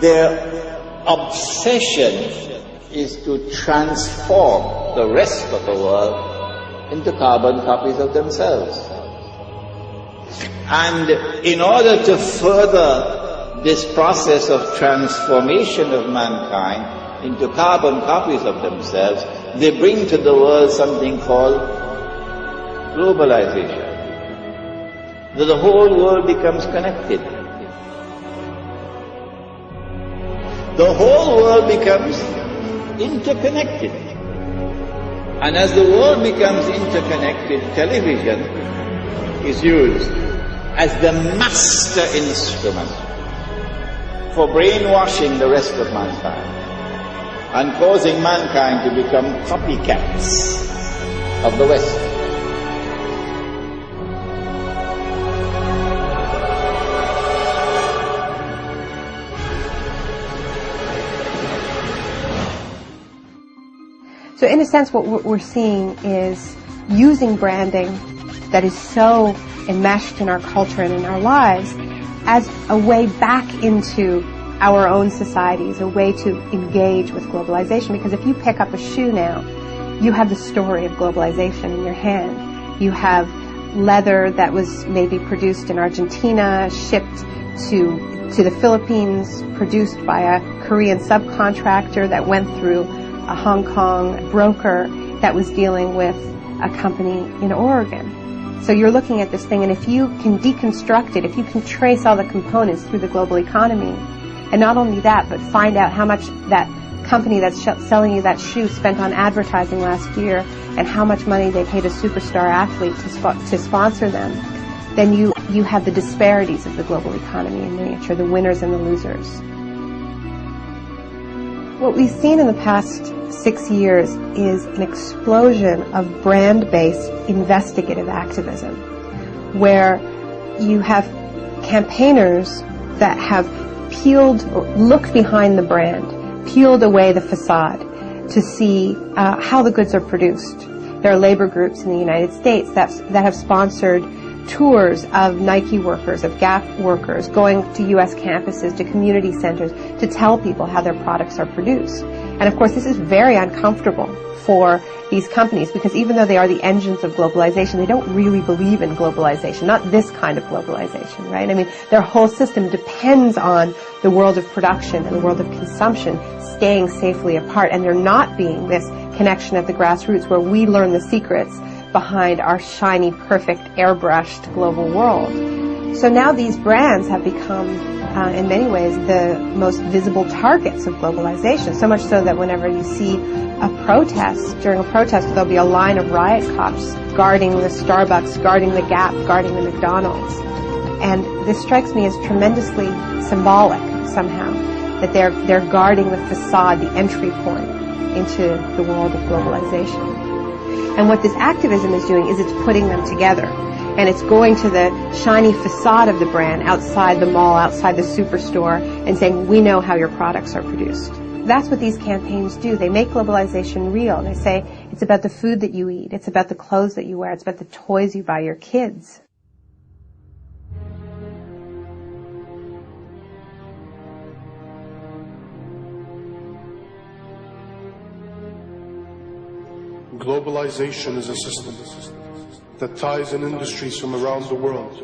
their obsession is to transform the rest of the world into carbon copies of themselves. And in order to further this process of transformation of mankind into carbon copies of themselves, they bring to the world something called globalization. The whole world becomes connected. The whole world becomes interconnected. And as the world becomes interconnected, television is used as the master instrument for brainwashing the rest of mankind and causing mankind to become copycats of the West. So in a sense, what we're seeing is using branding that is so enmeshed in our culture and in our lives as a way back into our own societies, a way to engage with globalization. Because if you pick up a shoe now, you have the story of globalization in your hand. You have leather that was maybe produced in Argentina, shipped to the Philippines, produced by a Korean subcontractor that went through a Hong Kong broker that was dealing with a company in Oregon. So you're looking at this thing, and if you can deconstruct it, if you can trace all the components through the global economy, and not only that, but find out how much that company that's selling you that shoe spent on advertising last year, and how much money they paid a superstar athlete to sponsor them, then you have the disparities of the global economy in miniature, the winners and the losers. What we've seen in the past 6 years is an explosion of brand-based investigative activism, where you have campaigners that have looked behind the brand, peeled away the facade to see how the goods are produced. There are labor groups in the United States that have sponsored tours of Nike workers, of Gap workers, going to U.S. campuses, to community centers, to tell people how their products are produced. And of course, this is very uncomfortable for these companies, because even though they are the engines of globalization, they don't really believe in globalization, not this kind of globalization, right? I mean, their whole system depends on the world of production and the world of consumption staying safely apart, and there not being this connection at the grassroots where we learn the secrets behind our shiny, perfect, airbrushed global world. So now these brands have become, in many ways, the most visible targets of globalization, so much so that whenever you see a protest, during a protest, there'll be a line of riot cops guarding the Starbucks, guarding the Gap, guarding the McDonald's. And this strikes me as tremendously symbolic, somehow, that they're guarding the facade, the entry point into the world of globalization. And what this activism is doing is it's putting them together. And it's going to the shiny facade of the brand outside the mall, outside the superstore, and saying, we know how your products are produced. That's what these campaigns do. They make globalization real. They say, it's about the food that you eat. It's about the clothes that you wear. It's about the toys you buy your kids. Globalization is a system that ties in industries from around the world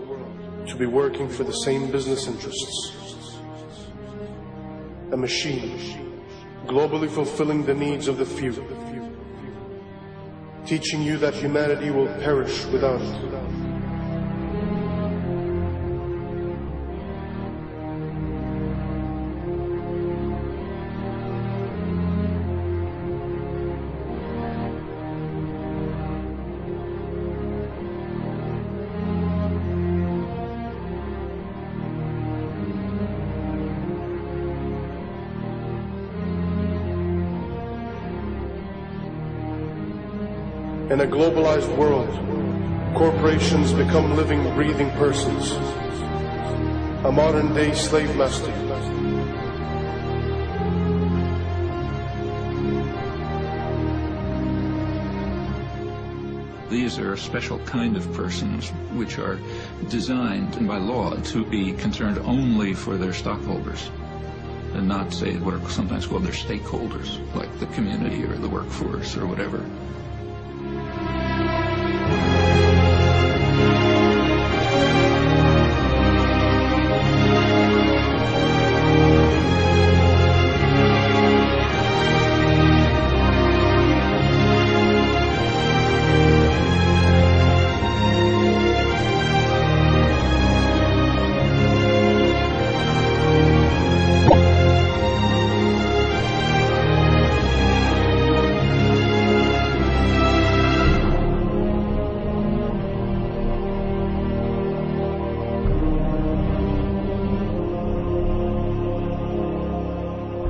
to be working for the same business interests. A machine, globally fulfilling the needs of the few, teaching you that humanity will perish without it. In a globalized world, corporations become living, breathing persons, a modern-day slave master. These are a special kind of persons which are designed by law to be concerned only for their stockholders. and not say what are sometimes called their stakeholders, like the community or the workforce or whatever.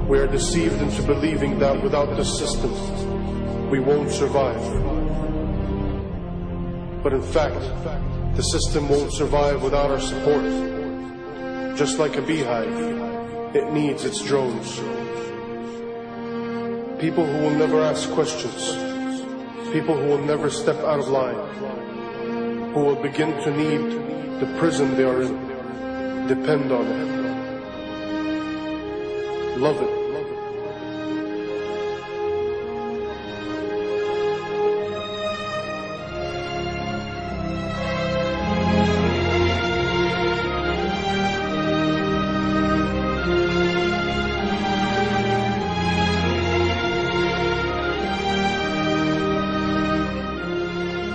We are deceived into believing that without the system, we won't survive. But in fact, the system won't survive without our support. Just like a beehive, it needs its drones. People who will never ask questions, people who will never step out of line, who will begin to need the prison they are in, depend on it. Love it.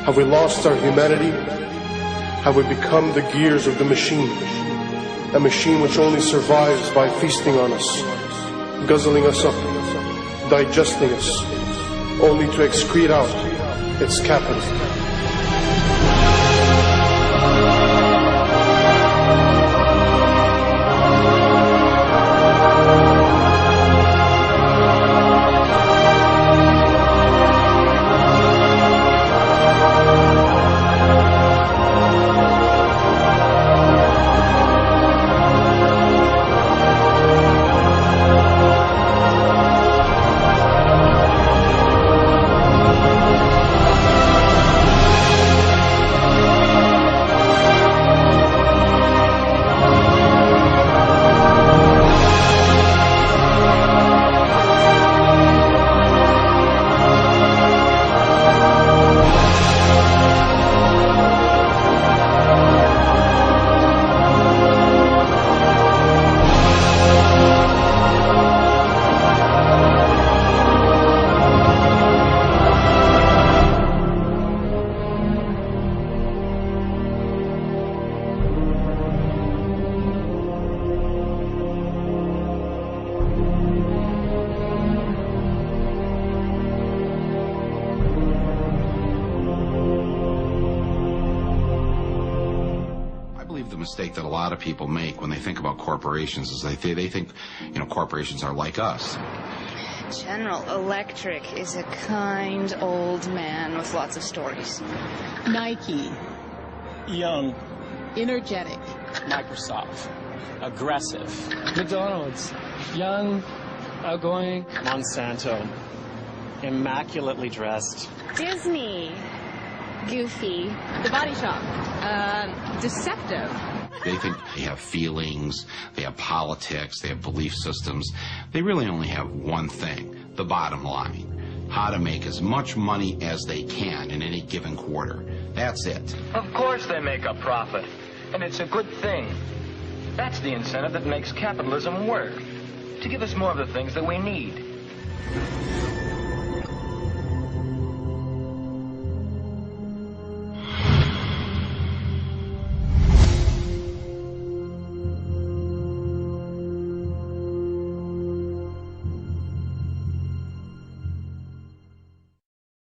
Have we lost our humanity? Have we become the gears of the machine? A machine which only survives by feasting on us, guzzling us up, digesting us, only to excrete out its capital. The mistake that a lot of people make when they think about corporations is they think, corporations are like us. General Electric is a kind old man with lots of stories. Nike, young, energetic. Microsoft, aggressive. McDonald's, young, outgoing. Monsanto, immaculately dressed. Disney, goofy. The Body Shop, deceptive. They think they have feelings, they have politics, they have belief systems. They really only have one thing, the bottom line. How to make as much money as they can in any given quarter. That's it. Of course they make a profit, and it's a good thing. That's the incentive that makes capitalism work, to give us more of the things that we need.